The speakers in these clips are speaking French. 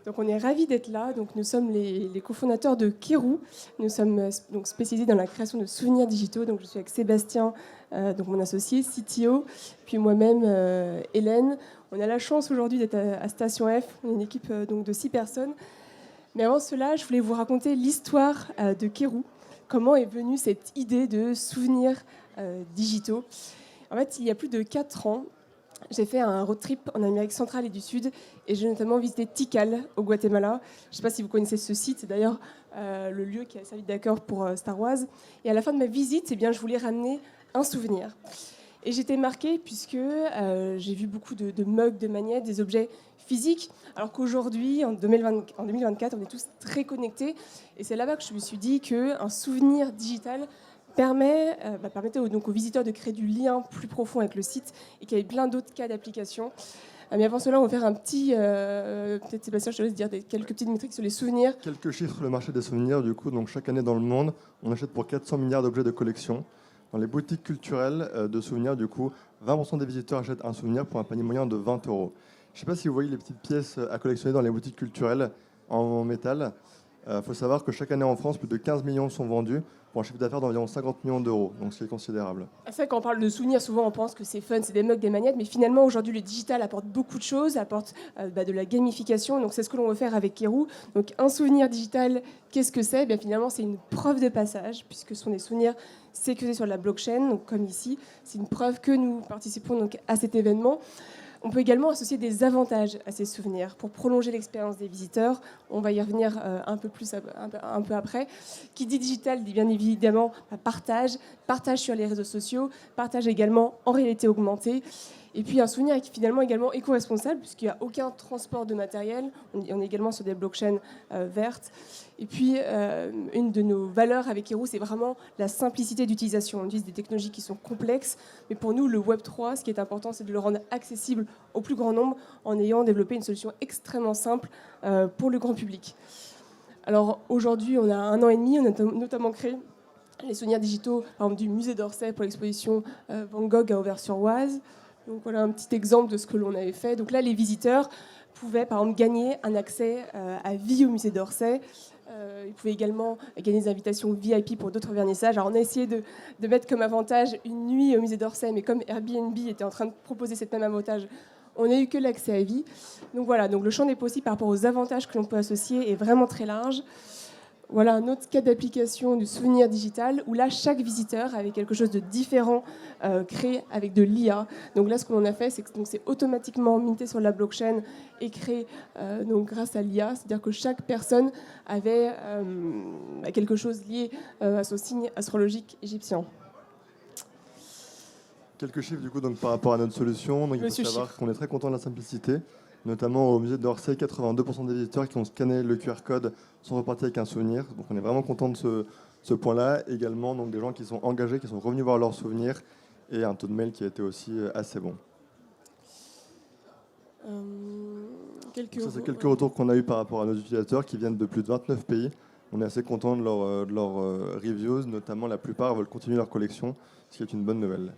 Donc on est ravis d'être là. Donc nous sommes les cofondateurs de Keroo. Nous sommes donc spécialisés dans la création de souvenirs digitaux. Donc je suis avec Sébastien, donc mon associé, CTO, puis moi-même, Hélène. On a la chance aujourd'hui d'être à Station F. On est une équipe donc de 6 personnes. Mais avant cela, je voulais vous raconter l'histoire de Keroo. Comment est venue cette idée de souvenirs digitaux. En fait, il y a plus de 4 ans, j'ai fait un road trip en Amérique centrale et du Sud et j'ai notamment visité Tikal au Guatemala. Je ne sais pas si vous connaissez ce site, c'est d'ailleurs le lieu qui a servi d'accueil pour Star Wars. Et à la fin de ma visite, eh bien, je voulais ramener un souvenir. Et j'étais marquée puisque j'ai vu beaucoup de mugs, de magnettes, des objets physiques, alors qu'aujourd'hui, en 2024, on est tous très connectés. Et c'est là-bas que je me suis dit qu'un souvenir digital permettait donc aux visiteurs de créer du lien plus profond avec le site et qu'il y avait plein d'autres cas d'application. Mais avant cela, on va faire un petit... peut-être Sébastien, je te laisse dire quelques petites métriques sur les souvenirs. Quelques chiffres sur le marché des souvenirs. Du coup, donc chaque année dans le monde, on achète pour 400 milliards d'objets de collection. Dans les boutiques culturelles de souvenirs, du coup, 20% des visiteurs achètent un souvenir pour un panier moyen de 20 euros. Je ne sais pas si vous voyez les petites pièces à collectionner dans les boutiques culturelles en métal. Il faut savoir que chaque année en France, plus de 15 millions sont vendus pour un chiffre d'affaires d'environ 50 millions d'euros, donc ce qui est considérable. C'est vrai, quand on parle de souvenirs, souvent on pense que c'est fun, c'est des mugs, des magnettes, mais finalement aujourd'hui le digital apporte beaucoup de choses, apporte de la gamification, donc c'est ce que l'on veut faire avec Keroo. Donc un souvenir digital, qu'est-ce que c'est? Bien, finalement c'est une preuve de passage, puisque ce sont des souvenirs sécurisés sur la blockchain, donc comme ici, c'est une preuve que nous participons donc à cet événement. On peut également associer des avantages à ces souvenirs pour prolonger l'expérience des visiteurs. On va y revenir un peu après. Qui dit digital dit bien évidemment partage sur les réseaux sociaux, partage également en réalité augmentée. Et puis un souvenir qui est finalement également éco-responsable puisqu'il n'y a aucun transport de matériel. On est également sur des blockchains vertes. Et puis une de nos valeurs avec Keroo, c'est vraiment la simplicité d'utilisation. On utilise des technologies qui sont complexes, mais pour nous, le Web3, ce qui est important, c'est de le rendre accessible au plus grand nombre en ayant développé une solution extrêmement simple pour le grand public. Alors aujourd'hui, on a 1 an et demi, on a notamment créé les souvenirs digitaux par exemple, du musée d'Orsay pour l'exposition Van Gogh à Auvers-sur-Oise. Donc voilà un petit exemple de ce que l'on avait fait. Donc là, les visiteurs pouvaient par exemple gagner un accès à vie au musée d'Orsay. Ils pouvaient également gagner des invitations VIP pour d'autres vernissages. Alors on a essayé de mettre comme avantage une nuit au musée d'Orsay, mais comme Airbnb était en train de proposer cette même avantage, on n'a eu que l'accès à vie. Donc voilà, donc le champ des possibles par rapport aux avantages que l'on peut associer est vraiment très large. Voilà un autre cas d'application du souvenir digital où là, chaque visiteur avait quelque chose de différent créé avec de l'IA. Donc là, ce que l'on a fait, c'est que c'est automatiquement minté sur la blockchain et créé donc, grâce à l'IA. C'est-à-dire que chaque personne avait quelque chose lié à son signe astrologique égyptien. Quelques chiffres du coup donc, par rapport à notre solution. Donc, il faut savoir qu'on est très content de la simplicité. Notamment au musée d'Orsay, 82% des visiteurs qui ont scanné le QR code sont repartis avec un souvenir. Donc on est vraiment content de ce point-là. Également donc, des gens qui sont engagés, qui sont revenus voir leurs souvenirs et un taux de mail qui a été aussi assez bon. Ça, c'est quelques retours qu'on a eu par rapport à nos utilisateurs qui viennent de plus de 29 pays. On est assez content de leurs reviews, notamment la plupart veulent continuer leur collection, ce qui est une bonne nouvelle.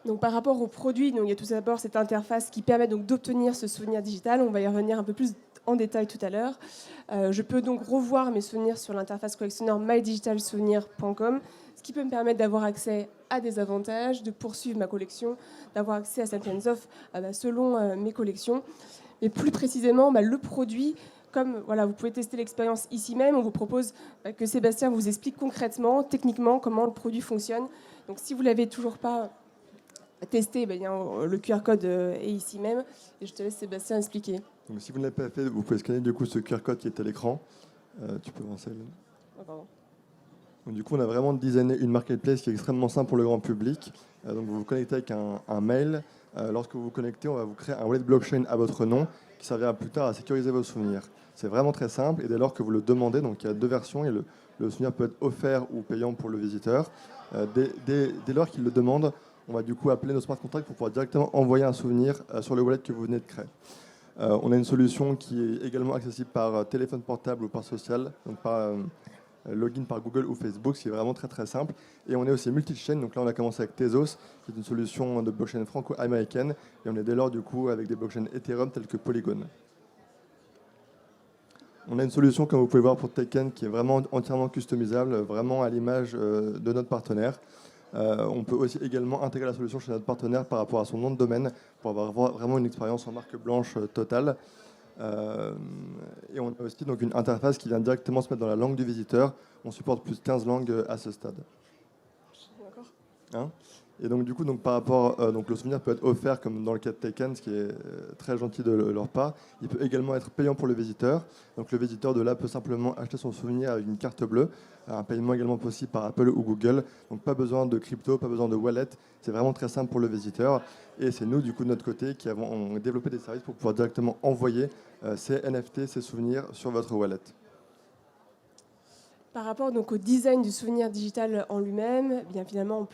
Donc, par rapport aux produits, donc, il y a tout d'abord cette interface qui permet donc d'obtenir ce souvenir digital. On va y revenir un peu plus en détail tout à l'heure. Je peux donc revoir mes souvenirs sur l'interface collectionneur mydigitalsouvenir.com, ce qui peut me permettre d'avoir accès à des avantages, de poursuivre ma collection, d'avoir accès à certaines offres selon mes collections. Mais plus précisément, le produit, comme voilà, vous pouvez tester l'expérience ici même, on vous propose que Sébastien vous explique concrètement, techniquement, comment le produit fonctionne. Donc si vous ne l'avez toujours pas testé, le QR code est ici même. Et je te laisse Sébastien expliquer. Donc, si vous ne l'avez pas fait, vous pouvez scanner du coup ce QR code qui est à l'écran. Tu peux avancer. Pardon. Donc, du coup, on a vraiment designé une marketplace qui est extrêmement simple pour le grand public. Donc, vous vous connectez avec un mail. Lorsque vous vous connectez, on va vous créer un wallet blockchain à votre nom qui servira plus tard à sécuriser vos souvenirs. C'est vraiment très simple et dès lors que vous le demandez, donc il y a 2 versions et le souvenir peut être offert ou payant pour le visiteur. Dès lors qu'il le demande, on va du coup appeler nos smart contracts pour pouvoir directement envoyer un souvenir sur le wallet que vous venez de créer. On a une solution qui est également accessible par téléphone portable ou par social, donc par login par Google ou Facebook, c'est vraiment très très simple. Et on est aussi multi-chain, donc là on a commencé avec Tezos, qui est une solution de blockchain franco-américaine, et on est dès lors du coup avec des blockchains Ethereum telles que Polygon. On a une solution, comme vous pouvez voir, pour Taken qui est vraiment entièrement customisable, vraiment à l'image de notre partenaire. On peut aussi également intégrer la solution chez notre partenaire par rapport à son nom de domaine pour avoir vraiment une expérience en marque blanche totale. Et on a aussi donc une interface qui vient directement se mettre dans la langue du visiteur. On supporte plus de 15 langues à ce stade. D'accord. Hein. Et donc du coup, donc, par rapport, donc le souvenir peut être offert comme dans le cas de Taken, ce qui est très gentil de leur part. Il peut également être payant pour le visiteur. Donc le visiteur de là peut simplement acheter son souvenir avec une carte bleue. Un paiement également possible par Apple ou Google. Donc pas besoin de crypto, pas besoin de wallet. C'est vraiment très simple pour le visiteur. Et c'est nous, du coup, de notre côté, qui avons développé des services pour pouvoir directement envoyer ces NFT, ces souvenirs sur votre wallet. Par rapport donc au design du souvenir digital en lui-même, eh bien finalement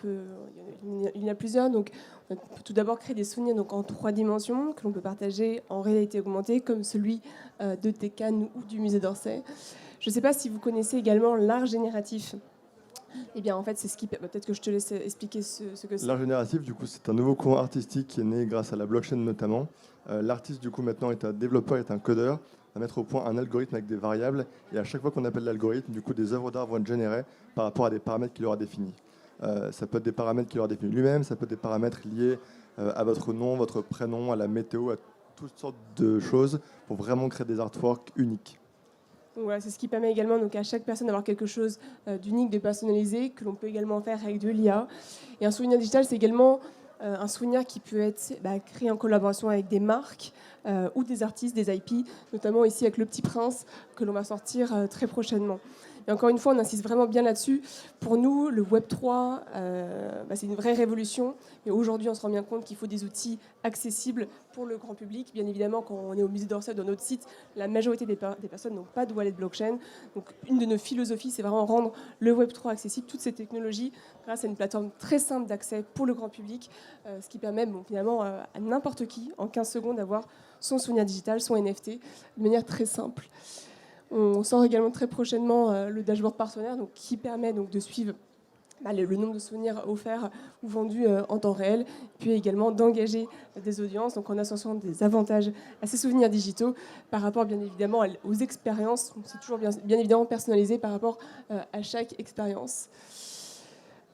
il y en a plusieurs. Donc on peut tout d'abord créer des souvenirs donc en 3 dimensions que l'on peut partager en réalité augmentée, comme celui de Tecan ou du musée d'Orsay. Je ne sais pas si vous connaissez également l'art génératif. Eh bien en fait c'est ce qui peut-être que je te laisse expliquer ce que c'est. L'art génératif, du coup, c'est un nouveau courant artistique qui est né grâce à la blockchain notamment. L'artiste, du coup, maintenant est un développeur, est un codeur, va mettre au point un algorithme avec des variables, et à chaque fois qu'on appelle l'algorithme, du coup, des œuvres d'art vont être générées par rapport à des paramètres qu'il aura définis. Ça peut être des paramètres qu'il aura définis lui-même, ça peut être des paramètres liés à votre nom, votre prénom, à la météo, à toutes sortes de choses pour vraiment créer des artworks uniques. Donc voilà, c'est ce qui permet également donc, à chaque personne d'avoir quelque chose d'unique, de personnalisé, que l'on peut également faire avec de l'IA. Et un souvenir digital, c'est également un souvenir qui peut être créé en collaboration avec des marques ou des artistes, des IP, notamment ici avec Le Petit Prince, que l'on va sortir très prochainement. Et encore une fois, on insiste vraiment bien là-dessus. Pour nous, le Web3, c'est une vraie révolution. Mais aujourd'hui, on se rend bien compte qu'il faut des outils accessibles pour le grand public. Bien évidemment, quand on est au musée d'Orsay, dans notre site, la majorité des personnes n'ont pas de wallet blockchain. Donc, une de nos philosophies, c'est vraiment rendre le Web3 accessible, toutes ces technologies, grâce à une plateforme très simple d'accès pour le grand public, ce qui permet finalement à n'importe qui, en 15 secondes, d'avoir son souvenir digital, son NFT, de manière très simple. On sort également très prochainement le dashboard partenaire donc, qui permet donc, de suivre le nombre de souvenirs offerts ou vendus en temps réel, puis également d'engager des audiences, donc en associant des avantages à ces souvenirs digitaux par rapport bien évidemment aux expériences. C'est toujours bien évidemment personnalisé par rapport à chaque expérience.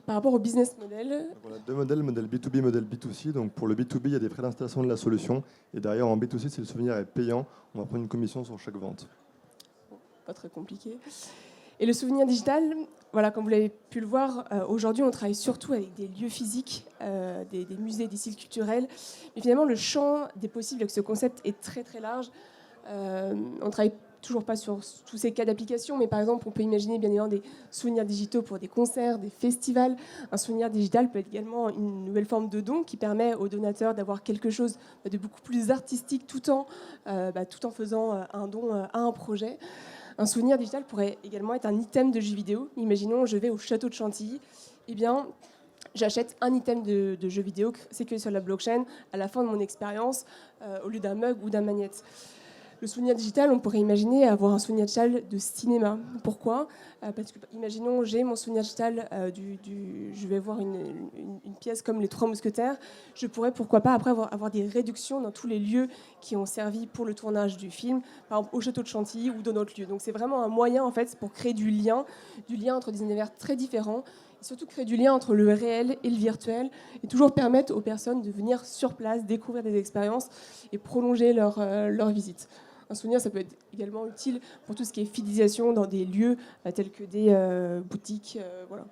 Par rapport au business model. Donc on a deux modèles, modèle B2B, modèle B2C. Donc pour le B2B, il y a des frais d'installation de la solution. Et derrière, en B2C, si le souvenir est payant, on va prendre une commission sur chaque vente. Pas très compliqué. Et le souvenir digital, voilà, comme vous l'avez pu le voir, aujourd'hui on travaille surtout avec des lieux physiques, des musées, des sites culturels. Mais finalement, le champ des possibles avec ce concept est très très large. On travaille toujours pas sur tous ces cas d'application, mais par exemple, on peut imaginer bien évidemment des souvenirs digitaux pour des concerts, des festivals. Un souvenir digital peut être également une nouvelle forme de don qui permet aux donateurs d'avoir quelque chose de beaucoup plus artistique tout en faisant un don à un projet. Un souvenir digital pourrait également être un item de jeu vidéo. Imaginons, je vais au château de Chantilly. Eh bien, j'achète un item de jeu vidéo sécurisé sur la blockchain à la fin de mon expérience au lieu d'un mug ou d'un magnète. Le souvenir digital, on pourrait imaginer avoir un souvenir digital de cinéma. Pourquoi ? Parce que, imaginons, j'ai mon souvenir digital je vais voir une pièce comme Les Trois Mousquetaires. Je pourrais, pourquoi pas, après avoir des réductions dans tous les lieux qui ont servi pour le tournage du film, par exemple au château de Chantilly ou dans d'autres lieux. Donc c'est vraiment un moyen, en fait, pour créer du lien entre des univers très différents, et surtout créer du lien entre le réel et le virtuel, et toujours permettre aux personnes de venir sur place, découvrir des expériences et prolonger leur visite. Un souvenir, ça peut être également utile pour tout ce qui est fidélisation dans des lieux tels que des boutiques. Voilà.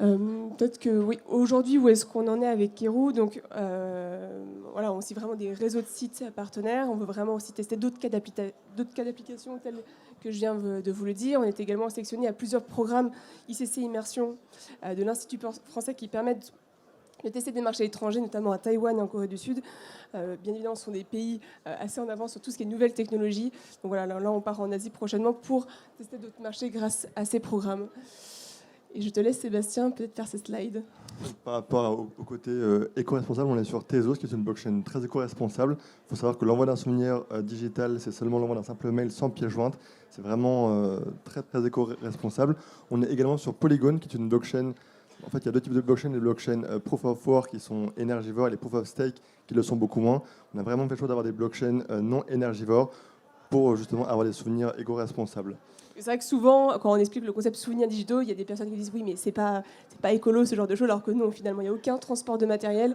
Peut-être que oui. Aujourd'hui, où est-ce qu'on en est avec Kérou ? Donc, voilà, on suit vraiment des réseaux de sites partenaires. On veut vraiment aussi tester d'autres cas d'application tels que je viens de vous le dire. On est également sélectionné à plusieurs programmes ICC Immersion de l'Institut français qui permettent de tester des marchés étrangers, notamment à Taïwan et en Corée du Sud. Bien évidemment, ce sont des pays assez en avance sur tout ce qui est nouvelles technologies. Donc voilà, là, on part en Asie prochainement pour tester d'autres marchés grâce à ces programmes. Et je te laisse, Sébastien, peut-être faire ces slides. Par rapport au côté éco-responsable, on est sur Tezos, qui est une blockchain très éco-responsable. Il faut savoir que l'envoi d'un souvenir digital, c'est seulement l'envoi d'un simple mail sans pièce jointe. C'est vraiment très, très éco-responsable. On est également sur Polygon, qui est une blockchain. En fait, il y a deux types de blockchains, les blockchains Proof of Work qui sont énergivores et les Proof of Stake qui le sont beaucoup moins. On a vraiment fait le choix d'avoir des blockchains non énergivores pour justement avoir des souvenirs éco-responsables. C'est vrai que souvent, quand on explique le concept souvenirs digitaux, il y a des personnes qui disent oui, mais c'est pas écolo ce genre de choses, alors que non, finalement, il n'y a aucun transport de matériel.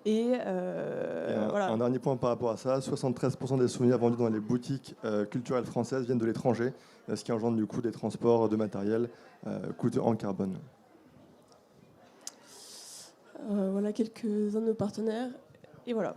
Et, voilà. Un dernier point par rapport à ça, 73% des souvenirs vendus dans les boutiques culturelles françaises viennent de l'étranger, ce qui engendre du coup des transports de matériel coûteux en carbone. Voilà quelques-uns de nos partenaires. Et voilà.